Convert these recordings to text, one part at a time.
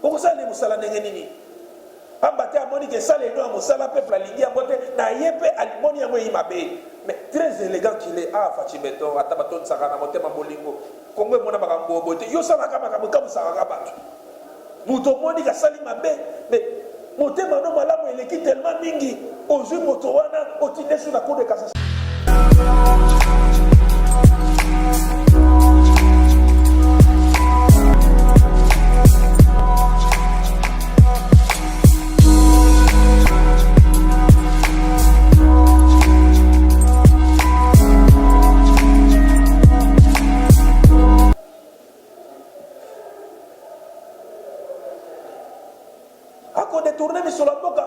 okosala ne musala ndenge nini pamba te amoni ke sala eno ya mosala peuple alingi yango te na ye mpe alimoni yango eyi mabe. Mais très élégant qu'il est, Fachi Beton, Atabaton Sarana, Motema Bolingo, Congo Mona Makambo Bote, Yosanaka Makambo Saragabat. Moutomoni Gassali Mabe, mais Motema no Malamo, il est tellement mingi, aux yeux Motowana, au tiné sur la cour de cassation.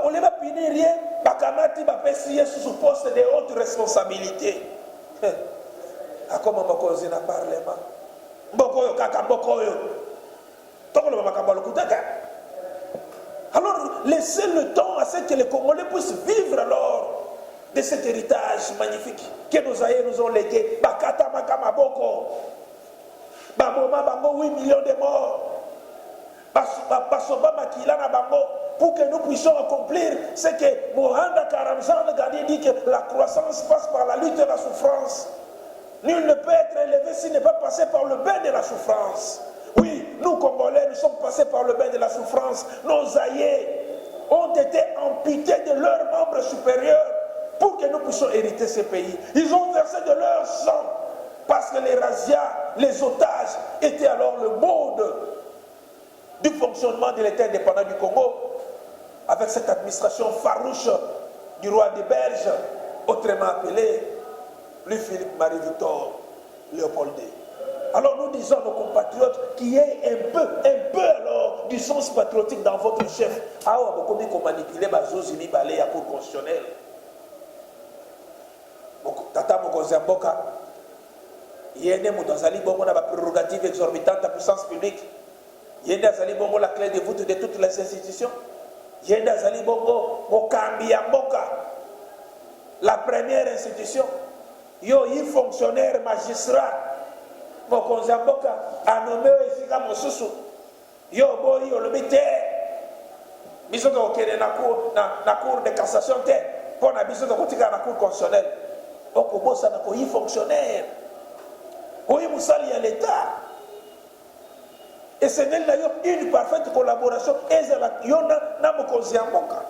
On ne va punir rien, Bakamati va payer sous poste de haute responsabilité. Comment on a parlement? Bokoyo, Kaka Bokoyo. Alors, laissez le temps à ce que les Congolais puissent vivre alors de cet héritage magnifique que nos aïeux nous ont légué. Bakata Makama Boko. Bamoma Bango, 8 millions de morts. Basoba Makila na Bango. Pour que nous puissions accomplir ce que Mohanda Karamzan Gadi dit que la croissance passe par la lutte et la souffrance. Nul ne peut être élevé s'il n'est pas passé par le bain de la souffrance. Oui, nous Congolais, nous sommes passés par le bain de la souffrance. Nos aïeux ont été amputés de leurs membres supérieurs pour que nous puissions hériter ce pays. Ils ont versé de leur sang parce que les razzias, les otages étaient alors le mode du fonctionnement de l'État indépendant du Congo, avec cette administration farouche du roi des Belges, autrement appelé Louis-Philippe Marie-Victor Léopold. Alors nous disons à nos compatriotes qu'il y ait un peu alors du sens patriotique dans votre chef. Ah ouais, beaucoup de manipuler Bazozimi Balé à cour constitutionnelle. Tata Mokozamboka, il y a une prérogative exorbitante de la puissance publique. Il y a la clé de voûte de toutes les institutions. Yenda Zali Bongo, Mokambi Mboka, la première institution. Yo, y fonctionnaire magistrat, Mokonza Mboka, a nommé Efika Mosusu. Yo, boy, yo, le bité. Biso de okene na cour de cassation, pour na biso de kotika na cour constitutionnelle. Oko bossa na ko y fonctionnaire. Oyi musali à l'État. Et c'est d'ailleurs une parfaite collaboration. Et c'est la Yona Namokozamboka.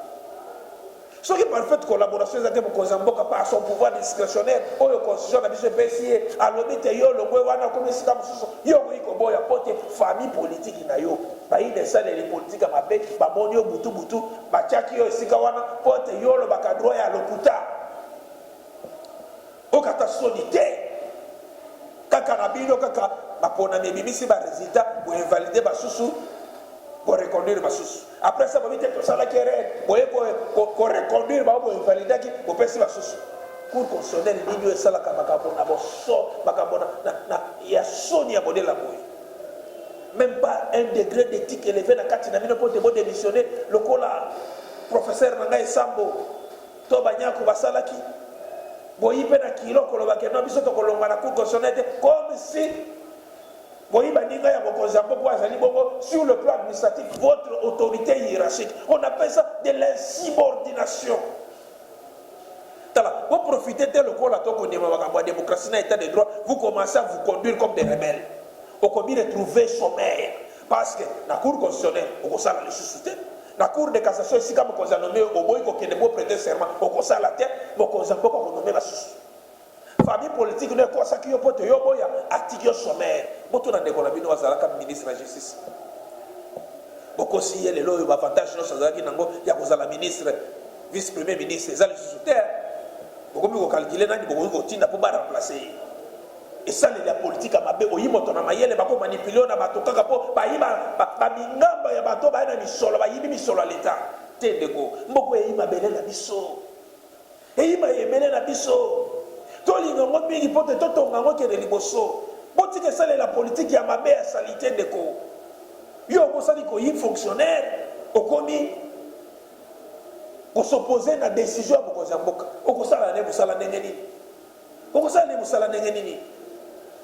Ce qui est parfaite collaboration, c'est que par son pouvoir discrétionnaire, ou la constitution de la BCPC, à l'objet de le Gouéwana, comme si yo y a porté famille politique. Il y a des politiques à ma bête, Bamonio, Boutou, Boutou, Bachaki, Sikawana, porte yo le Bacadroy à l'Okuta. Au catastrophe. Kakarabino, Kaka. Pour résultat pour invalider Basusu, pour reconduire Basusu. Après ça, vous avez dit que ça pour reconduire, pour invalider, pour passer Basusu. Cour constitutionnelle, il y a ça la il y a Sonia modèle la même pas un degré d'éthique élevé dans Katina pour démissionner. Le professeur Nangaï Sambo, Tobanya Kubasalaki, Boyi Penakilo, Kolobakeno, Bisoto Kolomana Cour constitutionnelle, comme si. Sur le plan administratif, votre autorité hiérarchique, on appelle ça de l'insubordination. Vous profitez de la démocratie dans l'état de droit, vous commencez à vous conduire comme des rebelles. Vous commencez à trouver sommaire. Parce que la Cour constitutionnelle, on a le sous-soutien. La Cour de cassation, ici, comme on a nommé au boy, on a prêté serment, on a la tête, on a nommé la sous. Famille politique ne quoi ça qui est pote yo boya article sommaire boto na ndeko na bino azala comme ministre de la justice boko si les loyo avantage no ça zaki nango ya kozala ministre vice premier ministre ezali sous-terre boko mi ko calculer nani boko ko tinda pour ba remplacer et ça la politique à mabe oyi moto na mayele bako manipuler na bato kaka po ba yiba ba mingamba ya bato ba na misolo ba yibi misolo à l'état tendeko mboko yi mabele na biso e yi ma yebele na biso. Tolingo mingi pote totonga ngoke de liboso. Boti que ça la politique ya mabe ya salité de ko. Yo ko sali ko yi fonctionnaire okomi ko s'opposer na décision ya Mokozamboka. Oko sala ne musala ndenge nini? Oko sala ne musala ndenge nini?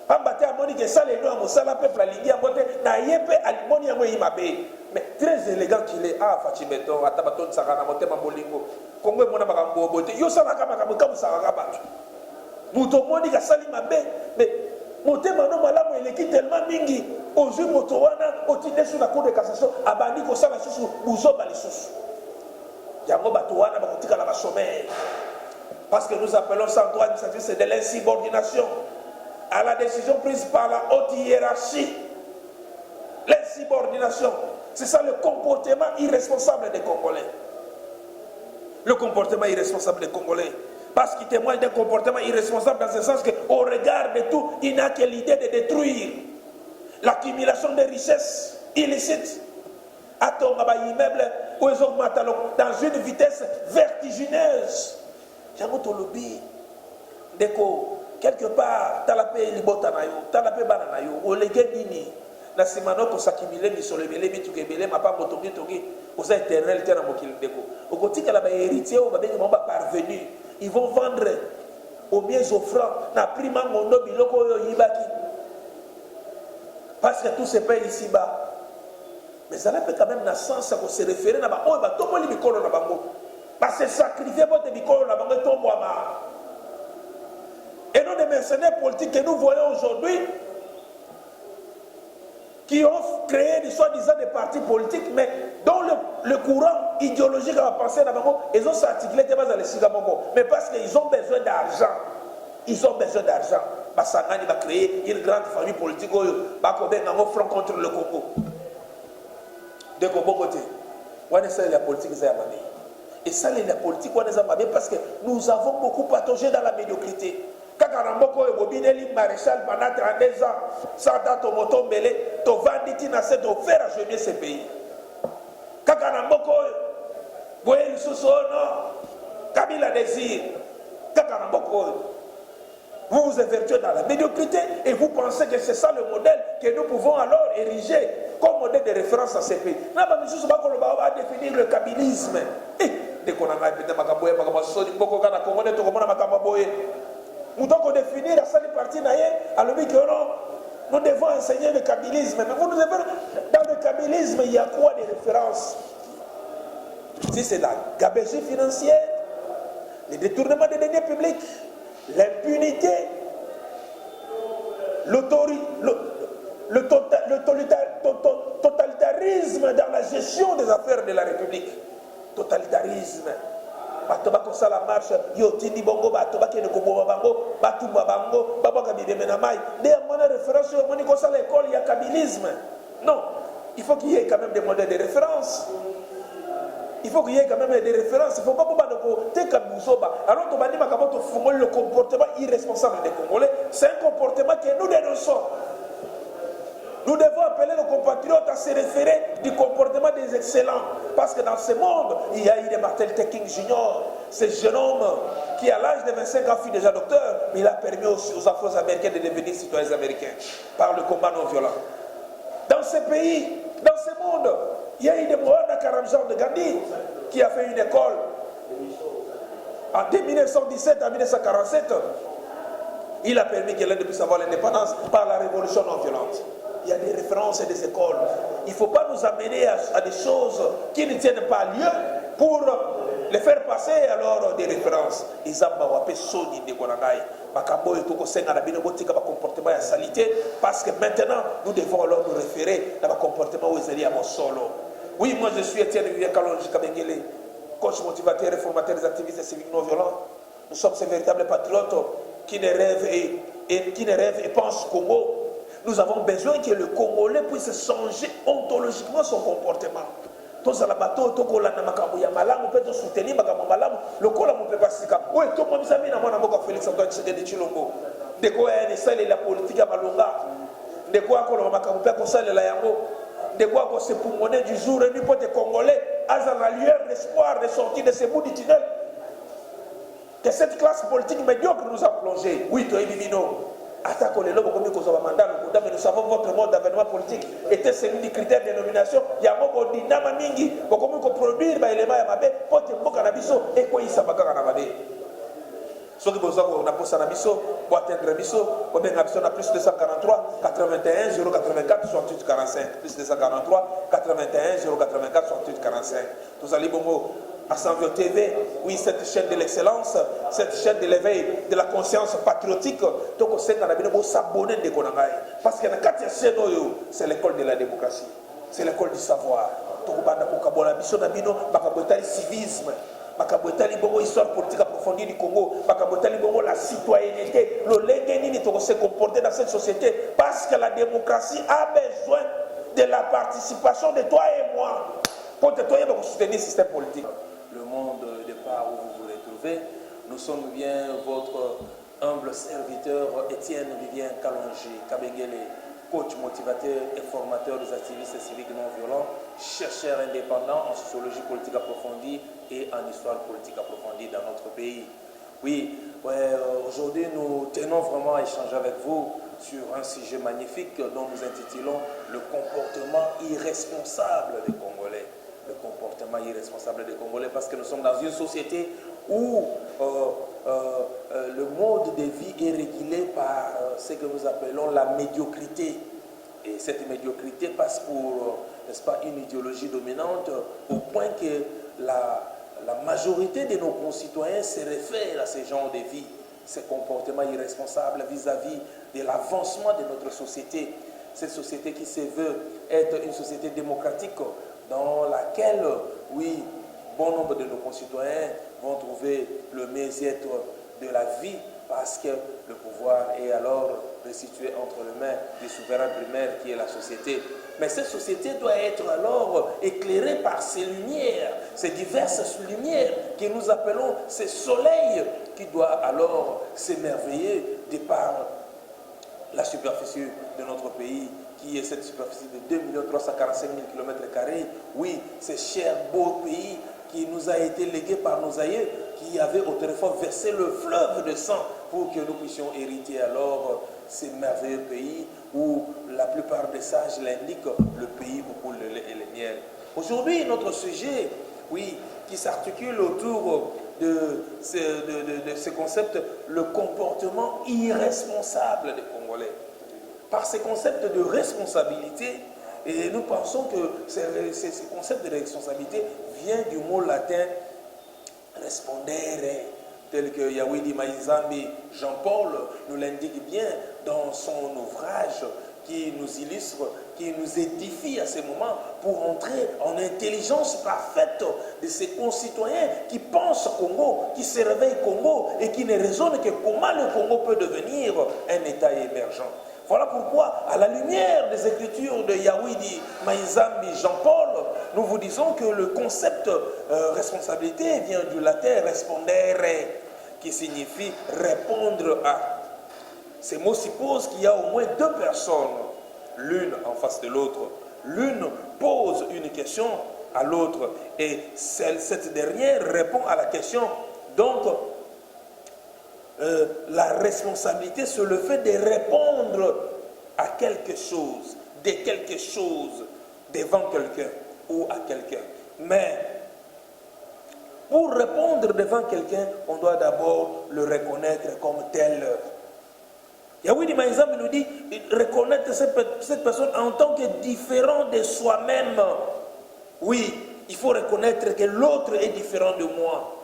Pamba te amoni que ça le no musala peuple alingi ngote na yepe alimoni yango yi mabe. Mais très élégant qu'il est, ah, Fatimeto, Atabaton Sarana, Motema Molingo, Congo, Mona Makambo, Bote, Yosanaka Makambo, Saragaba. Moutomoni, Kassali Mabe, mais Motema no Malamu, il est tellement mingi, au jeu Motowana, au Tine sur la cour de cassation, à Bani Kosala Soussou, Bouzoba les Soussou. Yango Batouana, Bakotika la sommeil. Parce que nous appelons ça en droit administratif, c'est de l'insubordination à la décision prise par la haute hiérarchie. L'insubordination, c'est ça le comportement irresponsable des Congolais. Le comportement irresponsable des Congolais. Parce qu'il témoigne d'un comportement irresponsable dans ce sens qu'au regard de tout, il n'a que l'idée de détruire l'accumulation des richesses illicites. Attends, immeuble où ils augmentent dans une vitesse vertigineuse. Jangoto lobby, deko quelque part, talapé libotanayo, talapé bananayo, ou les guédini. Na simano ko sakimile mi solebele mi tukebele ma pa motongi tongi osa éternel terre mokil deko. Au côté la ba héritier ou ba bengi ba parvenu, ils vont vendre aux mieux offrants na prima mondo biloko yo yibaki. Parce que tout se paye ici bas. Mais ça n'a pas quand même na sens à se référer na ba o ba to moli bikolo na bango. Parce que sacrifier votre bikolo na bango to boama. Et non des mercenaires politiques que nous voyons aujourd'hui qui ont créé des soi-disant des partis politiques, mais dont le courant idéologique à penser d'abord, ils ont s'articulé dans les Sigamongo. Mais parce qu'ils ont besoin d'argent. Ils ont besoin d'argent. Basangani va créer une grande famille politique. Bakobe Nango front contre le Congo. De Congo côté. On est la politique des Amami. Et ça, la politique, on est Amami parce que nous avons beaucoup patogé dans la médiocrité. Kakaramboko et Bobineli Maréchal pendant 32 ans, sans date au moton mêlé, to vanditi na se to faire agenouiller ce pays. Kakaramboko, Boye Soussono, Kabila Désir, Kakaramboko. Vous vous évertuez dans la médiocrité et vous pensez que c'est ça le modèle que nous pouvons alors ériger comme modèle de référence à ces pays. Là, on va définir le kabylisme. Et dès qu'on a répété Makaboye, Makabasoni, Boko Gana, Congolais, Tokomona, Makaboye. Nous devons définir la seule partie à l'objet que nous devons enseigner le kabylisme. Mais vous nous devez, dans le kabylisme, il y a quoi des références? Si c'est la gabegie financière, le détournement des deniers publics, l'impunité, le totalitarisme dans la gestion des affaires de la République. Totalitarisme. Batobako sala marche yo tindi bongo batobaki ne kobo bango batumba bango babaka bidemena mai de mona référence yo moni ko sala école il y a kabylisme. Non, il faut qu'il y ait quand même des modèles de référence. Il faut qu'il y ait quand même des références. Il ne faut pas que alors que le comportement irresponsable des Congolais, c'est un comportement que nous dénonçons. Nous devons appeler nos compatriotes à se référer du comportement des excellents. Parce que dans ce monde, il y a eu des Martin Luther King Jr., ce jeune homme qui à l'âge de 25 ans fut déjà docteur, mais il a permis aux Afro-Américains de devenir citoyens américains par le combat non violent. Dans ce pays, dans ce monde, il y a eu des Mohamed Karamjan de Gandhi qui a fait une école en 1917 à 1947. Il a permis que l'Inde puisse avoir l'indépendance par la révolution non violente. Il y a des références et des écoles. Il ne faut pas nous amener à des choses qui ne tiennent pas lieu pour les faire passer alors des références. Parce que maintenant, nous devons alors nous référer à un comportement où ils à mon solo. Oui, moi je suis Étienne Vivien Kalonji Kabengele, coach motivateur et formateur des activistes civiques non violents. Nous sommes ces véritables patriotes qui ne rêvent et pensent Congo. Nous avons besoin que le Congolais puisse changer ontologiquement son comportement. Tous à la bateau, tout le monde peut soutenir le Cola ne peut pas se faire. Oui, tout le monde s'est mis à mon Félix Antoine Tshisekedi Tshilombo. De quoi est celle la politique à Malonga? De quoi qu'on peut conseiller la Yango? De quoi qu'on se poumonner du jour et du côté congolais à la lueur d'espoir de sortir de ces bouts du tunnel? Que cette classe politique médiocre nous a plongé. Oui, toi, Bimino. Attaquons les lobes comme nous avons mandat, mais nous savons votre mode d'avènement politique était celui du critère de nomination. Il y a beaucoup d'inama mingi, beaucoup de produire, éléments à mabe, pote mboka na biso, et quoi il s'abaga na mabe. Ceux qui besoin na posa na biso, pour atteindre biso, ou bien na plus 243 81 084 68 45, plus 243 81 084 68 45. Tous allez bongo à Sanvio TV, oui, cette chaîne de l'excellence, cette chaîne de l'éveil de la conscience patriotique, donc on sait qu'on a besoin de s'abonner de Konangai, parce qu'il y a 4 chaînes, c'est l'école de la démocratie, c'est l'école du savoir. Donc on va pour biso na bino, bakabotali civisme. Bakabotali bongo histoire politique approfondie du Congo, bakabotali bongo la citoyenneté, le légénie de se comporter dans cette société, parce que la démocratie a besoin de la participation de toi et moi pour te soutenir le système politique. Le monde de part où vous vous retrouvez, nous sommes bien votre humble serviteur Étienne Vivien Kalonji Kabengele, coach motivateur et formateur des activistes civiques non violents, chercheur indépendant en sociologie politique approfondie et en histoire politique approfondie dans notre pays. Oui, aujourd'hui nous tenons vraiment à échanger avec vous sur un sujet magnifique dont nous intitulons le comportement irresponsable des Congolais. Le comportement irresponsable des Congolais, parce que nous sommes dans une société où le mode de vie est régulé par ce que nous appelons la médiocrité. Et cette médiocrité passe pour, n'est-ce pas, une idéologie dominante au point que la majorité de nos concitoyens se réfèrent à ce genre de vie, ces comportements irresponsables vis-à-vis de l'avancement de notre société. Cette société qui se veut être une société démocratique dans laquelle, oui, bon nombre de nos concitoyens vont trouver le mieux-être de la vie parce que le pouvoir est alors restitué entre les mains du souverain primaire qui est la société. Mais cette société doit être alors éclairée par ces lumières, ces diverses lumières que nous appelons ces soleils qui doivent alors s'émerveiller de par la superficie de notre pays, qui est cette superficie de 2 345 000 km². Oui, ce cher beau pays qui nous a été légué par nos aïeux, qui avaient autrefois versé le fleuve de sang pour que nous puissions hériter alors ces merveilleux pays où la plupart des sages l'indiquent, le pays où coule le lait et le miel. Aujourd'hui, notre sujet, oui, qui s'articule autour de ce concept, le comportement irresponsable des Congolais. Par ce concept de responsabilité, et nous pensons que ce concept de responsabilité vient du mot latin respondere, tel que Yawidi Maïzambi Jean-Paul nous l'indique bien dans son ouvrage qui nous illustre, qui nous édifie à ce moment pour entrer en intelligence parfaite de ces concitoyens qui pensent Congo, qui se réveillent Congo et qui ne raisonnent que comment le Congo peut devenir un État émergent. Voilà pourquoi, à la lumière des écritures de Yawidi Maïzambi Jean-Paul, nous vous disons que le concept responsabilité vient du latin respondere, qui signifie répondre à. Ces mots supposent qu'il y a au moins deux personnes, l'une en face de l'autre. L'une pose une question à l'autre et cette dernière répond à la question. Donc, la responsabilité, c'est le fait de répondre à quelque chose, de quelque chose devant quelqu'un ou à quelqu'un. Mais pour répondre devant quelqu'un, on doit d'abord le reconnaître comme tel. Yahweh Maïzam nous dit reconnaître cette personne en tant que différent de soi-même. Oui, il faut reconnaître que l'autre est différent de moi.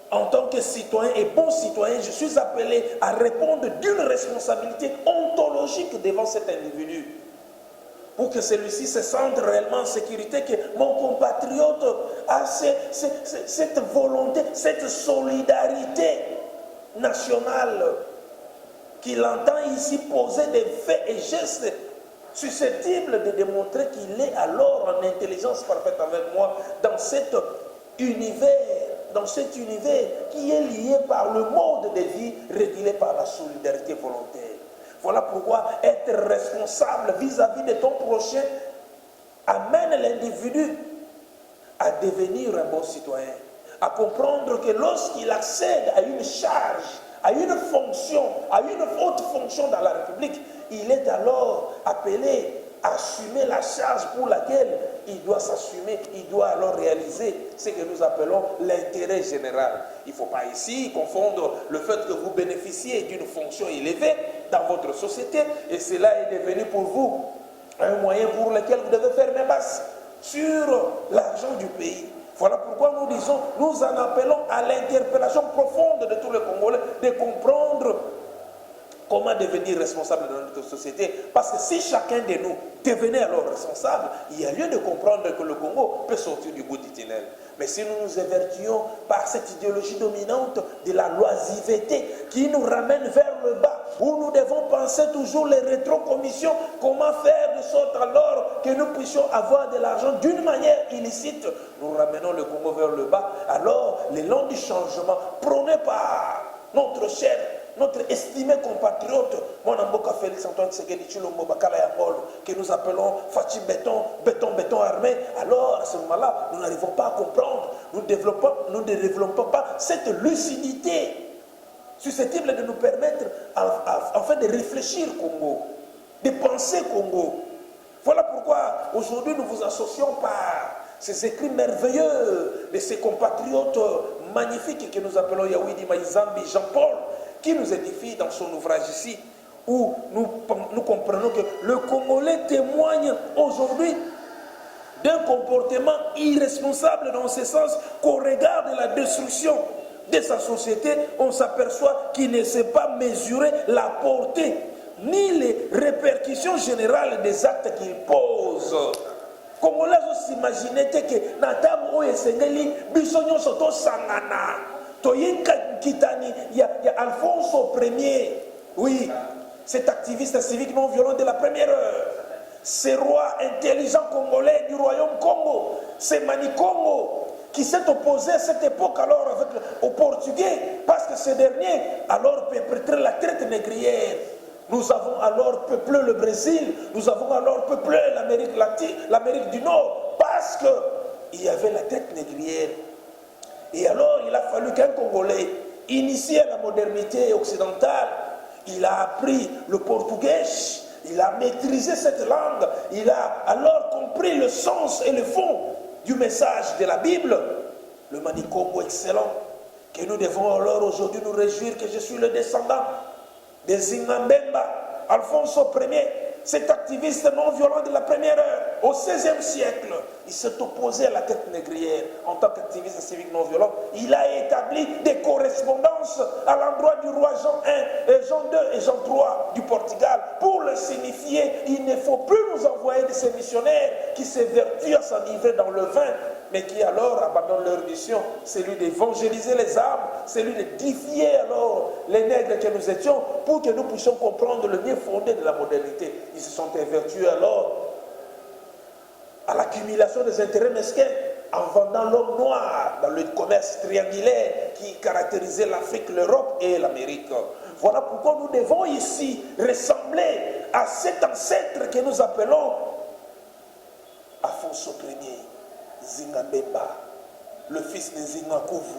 En tant que citoyen et bon citoyen, je suis appelé à répondre d'une responsabilité ontologique devant cet individu. Pour que celui-ci se sente réellement en sécurité, que mon compatriote a cette volonté, cette solidarité nationale, qu'il entend ici poser des faits et gestes susceptibles de démontrer qu'il est alors en intelligence parfaite avec moi dans cet univers qui est lié par le mode de vie régulé par la solidarité volontaire. Voilà pourquoi être responsable vis-à-vis de ton prochain amène l'individu à devenir un bon citoyen, à comprendre que lorsqu'il accède à une charge, à une fonction, à une haute fonction dans la République, il est alors appelé assumer la charge pour laquelle il doit s'assumer, il doit alors réaliser ce que nous appelons l'intérêt général. Il ne faut pas ici confondre le fait que vous bénéficiez d'une fonction élevée dans votre société et cela est devenu pour vous un moyen pour lequel vous devez faire mes basses sur l'argent du pays. Voilà pourquoi nous disons, nous en appelons à l'interpellation profonde de tous les Congolais de comprendre comment devenir responsable de notre société. Parce que si chacun de nous devenait alors responsable, il y a lieu de comprendre que le Congo peut sortir du bout du tunnel. Mais si nous nous évertuons par cette idéologie dominante de la loisiveté qui nous ramène vers le bas, où nous devons penser toujours les rétrocommissions, comment faire de sorte alors que nous puissions avoir de l'argent d'une manière illicite, nous ramenons le Congo vers le bas. Alors, l'élan du changement prôné par notre cher, notre estimé compatriote, mon amboka Félix Antoine Tshisekedi Tshilombo Bakala Yangol, que nous appelons Fachi béton armé, alors à ce moment-là, nous n'arrivons pas à comprendre, nous ne développons pas cette lucidité susceptible de nous permettre enfin de réfléchir Congo, de penser Congo. Voilà pourquoi aujourd'hui nous vous associons par ces écrits merveilleux de ces compatriotes magnifiques que nous appelons Yawidi Maïzambi Jean-Paul, qui nous édifie dans son ouvrage ici, où nous comprenons que le Congolais témoigne aujourd'hui d'un comportement irresponsable dans ce sens qu'au regard de la destruction de sa société, on s'aperçoit qu'il ne sait pas mesurer la portée ni les répercussions générales des actes qu'il pose. Congolais s'imaginaient que Natam Oyesengeli Bissonyo Soto Sangana Toyinka Kitani, il y a Alfonso Ier, oui, cet activiste civique non violent de la première heure, ces rois intelligents congolais du royaume Congo, ces Mani Congo, qui s'est opposé à cette époque alors aux Portugais, parce que ces derniers alors perpétraient la traite négrière. Nous avons alors peuplé le Brésil, nous avons alors peuplé l'Amérique latine, l'Amérique du Nord, parce qu'il y avait la traite négrière. Et alors il a fallu qu'un Congolais initié à la modernité occidentale, il a appris le portugais, il a maîtrisé cette langue, il a alors compris le sens et le fond du message de la Bible, le Manikongo excellent, que nous devons alors aujourd'hui nous réjouir que je suis le descendant de Zingambemba, Alfonso Ier, cet activiste non violent de la première heure, au XVIe siècle. Il s'est opposé à la traite négrière en tant qu'activiste civique non violent. Il a établi des correspondances à l'endroit du roi Jean I, Jean II et Jean III du Portugal pour le signifier. Il ne faut plus nous envoyer de ces missionnaires qui s'évertuent à s'enivrer dans le vin, mais qui alors abandonnent leur mission, celui d'évangéliser les âmes, celui de défier alors les nègres que nous étions pour que nous puissions comprendre le bien fondé de la modernité. Ils se sont évertués alors à l'accumulation des intérêts mesquins en vendant l'homme noir dans le commerce triangulaire qui caractérisait l'Afrique, l'Europe et l'Amérique. Voilà pourquoi nous devons ici ressembler à cet ancêtre que nous appelons Alfonso Ier, Zingambemba, le fils de Zingakuvu.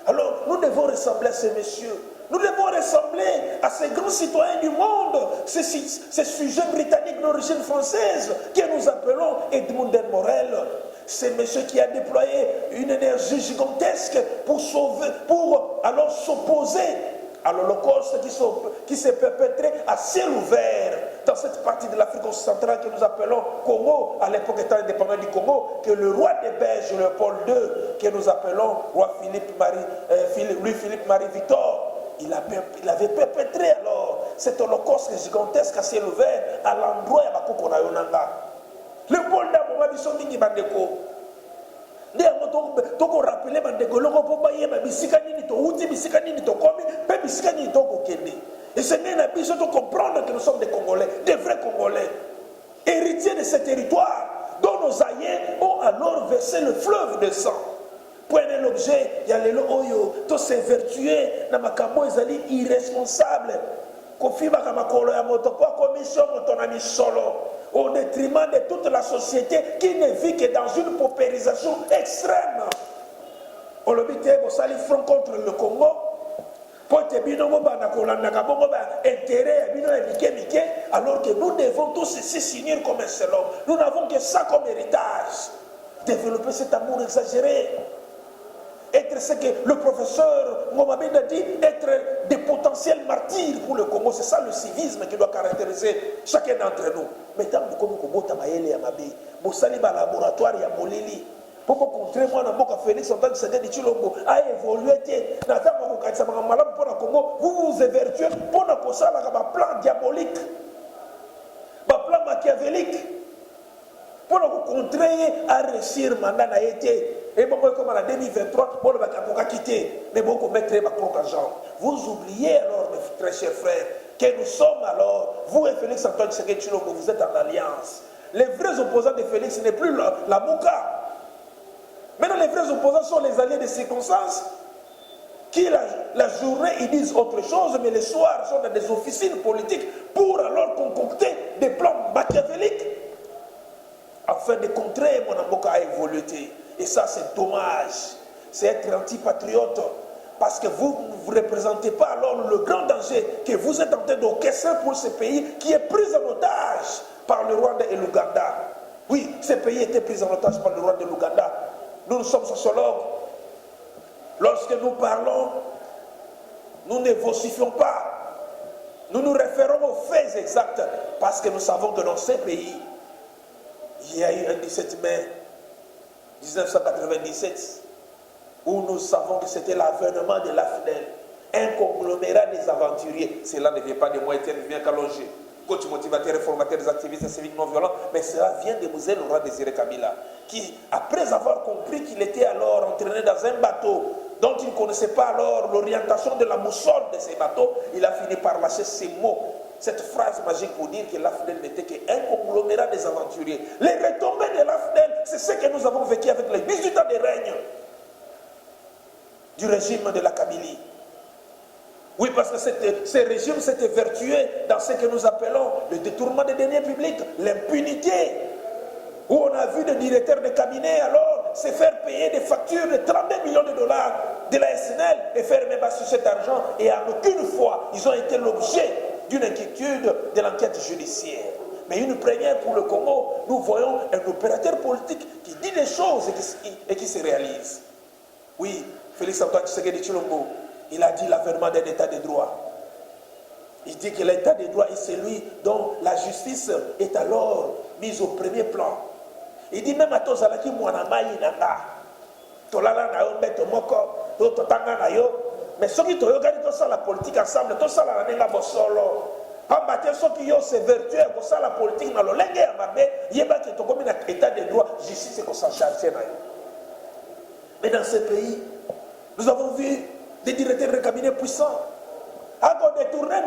Alors nous devons ressembler à ces messieurs. Nous devons ressembler à ces grands citoyens du monde, ces sujets britanniques d'origine française que nous appelons Edmund Morel. C'est monsieur qui a déployé une énergie gigantesque pour alors s'opposer à l'Holocauste qui s'est perpétré à ciel ouvert dans cette partie de l'Afrique occidentale que nous appelons Congo, à l'époque étant indépendant du Congo, que le roi des Belges, Léopold II, que nous appelons roi Louis-Philippe Marie-Victor, il avait perpétré alors cet holocauste gigantesque à ciel ouvert à l'endroit de Bakoko na Yonanga. Léopold Dabo Bisondingi Bandeko. Toko rappeler Bandeko, Loko Pobaye, Bisika Nini to Uti, Bisika Nini to Komi, Bisika Nini to Kende. Et c'est bien à besoin de comprendre que nous sommes des Congolais, des vrais Congolais, héritiers de ce territoire dont nos aïeux ont alors versé le fleuve de sang. Prenez l'objet, il y a les oyo, tous ces vertueux, Namakamo, ils allaient irresponsables. Confirme à Makolo ya Motokwa, commission Motonami solo, au détriment de toute la société qui ne vit que dans une paupérisation extrême. On le dit, vous allez front contre le Congo. alors que nous devons tous ici s'unir comme un seul homme. Nous n'avons que ça comme héritage. Développer cet amour exagéré. Être ce que le professeur Momabine a dit, être des potentiels martyrs pour le Congo. C'est ça le civisme qui doit caractériser chacun d'entre nous. Mais tant que nous avons un laboratoire, il y a Molili. Pour contrer moi, Félix Antoine Tshisekedi Tshilombo a évolué. Vous vous évertuez pour un plan diabolique, un plan machiavélique, pour contrer à réussir mandat na été. Et bon, comme en 2023, on va quitter. Mais bon, mettre ma propre argent. Vous oubliez alors, mes très chers frères, que nous sommes alors, vous et Félix Antoine Tshisekedi Tshilombo, vous êtes en alliance. Les vrais opposants de Félix, ce n'est plus la Mouka. Maintenant, les vrais opposants sont les alliés des circonstances qui, la journée, ils disent autre chose, mais les soirs, sont dans des officines politiques pour alors concocter des plans machiavéliques afin de contrer mon Mboka à évoluer. Et ça, c'est dommage. C'est être antipatriote parce que vous ne représentez pas alors le grand danger que vous êtes en train d'orchestrer pour ce pays qui est pris en otage par le Rwanda et l'Ouganda. Oui, ce pays était pris en otage par le Rwanda et l'Ouganda. Nous sommes sociologues. Lorsque nous parlons, nous ne vocifions pas. Nous nous référons aux faits exacts parce que nous savons que dans ces pays, il y a eu un 17 mai 1997 où nous savons que c'était l'avènement de l'AFDEL, un conglomérat des aventuriers. Cela ne vient pas de moi, Étienne Vivien Kalonji, coach motivateur et formateur des activistes civiques non violents, mais cela vient de Mzee Laurent Désiré Kabila, qui, après avoir compris qu'il était alors entraîné dans un bateau dont il ne connaissait pas alors l'orientation de la boussole de ces bateaux, il a fini par lâcher ces mots, cette phrase magique pour dire que l'AFDEL n'était qu'un conglomérat des aventuriers. Les retombées de l'AFDEL, c'est ce que nous avons vécu avec les 18 ans de règne du régime de la Kabylie. Oui, parce que ce régime s'était vertué dans ce que nous appelons le détournement des deniers publics, l'impunité, où on a vu des directeurs de cabinet alors se faire payer des factures de 32 millions de dollars de la SNL et faire même sur cet argent, et en aucune fois ils ont été l'objet d'une inquiétude de l'enquête judiciaire. Mais une première pour le Congo, nous voyons un opérateur politique qui dit des choses et qui se réalise. Oui, Félix Antoine Tshisekedi Tshilombo, il a dit l'avènement d'un état de droit. Il dit que l'état de droit est celui dont la justice est alors mise au premier plan. Il dit même à Tozalaki Mwanamaï Nanga, Tolala na yo beto moko, to totanga na yo, mais ceux qui toyogani tout ça la politique ensemble, tout ça la nenga bosolo. Pambate ceux qui ont se vertueux pour ça la politique na lo lenge ya mabe, yeba ki to komi na état de droit, justice ko s'en charger na yo. Mais dans ce pays, nous avons vu des directeurs de cabinet puissants. À détourner